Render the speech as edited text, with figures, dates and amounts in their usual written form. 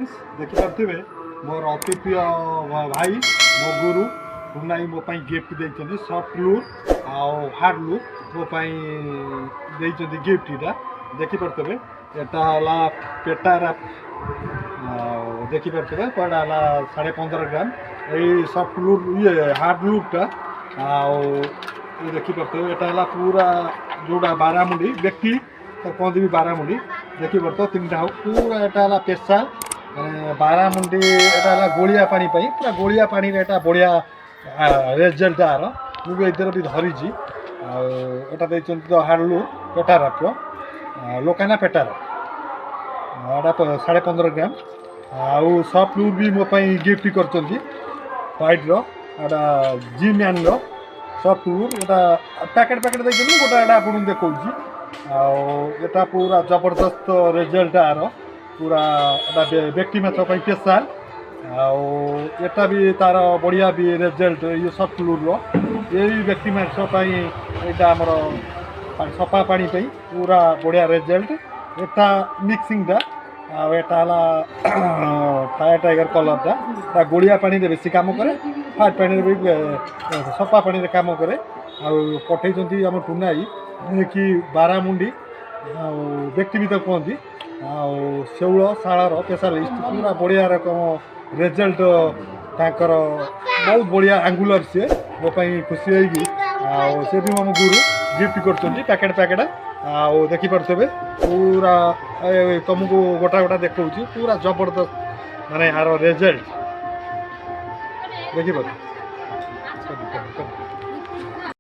Friends देखिपे मोर अति प्रिय भाई मो गुरु टुनाई मो गिफ्ट देते सफ्ट लुक आउ हार्ड लुक मो देते गिफ्ट इटा देखिपे एटा पेटार देखिपे पड़ा 15.5 ग्राम यही सफ्ट लुक ये हार्ड लुकटा आउ देखिपे एटा पूरा जोड़ा बारामुंडी व्यक्ति तो कहते भी बारामुंडी देखिपे तीन टा पूरा एटा स्पेशल बारामुंडी एटा गोलिया पानी पूरा गोलिया पानी एटा बढ़िया रिजल्ट आर मुझे इधर भी धरीची आटा देखते तो हार्डलू पेटार लोकाना पेटार एटा 15.5 ग्राम आउ सफ्ट लुक भी मो गिफ्ट कर व्हाइट रोटा जी मैन सफ्ट लुक एटा पैकेट देखते गोटे एटा आपको देखा आटा पूरा जबरदस्त रिजल्ट आर पूरा व्यक्ति माछ स्पेशल आटा भी तार बढ़िया भी रिजल्ट ये सफ्ट लुक यही व्यक्ति माछ यहाँ आमर सफा पानी पूरा बढ़िया रिजल्ट एटा मिक्सिंगटा आटा फायर टाइगर कलरटा गोलिया पानी बेसी काम करे फायर पानी भी सफा पानी काम करे पठे आम टुनाई कि बारामुंडी व्यक्ति भी तो कहती शौल शालार स्पेशलिस्ट पूरा बढ़िया रकम रिजल्ट ताकर बहुत बढ़िया आंगुलर सी मो खुशी होगी से भी मो गुरु गिफ्ट कर पैकेट देखिपे पूरा तुमको गोटा गोटा देखा पूरा जबरदस्त माने यार रिजल्ट देखिए।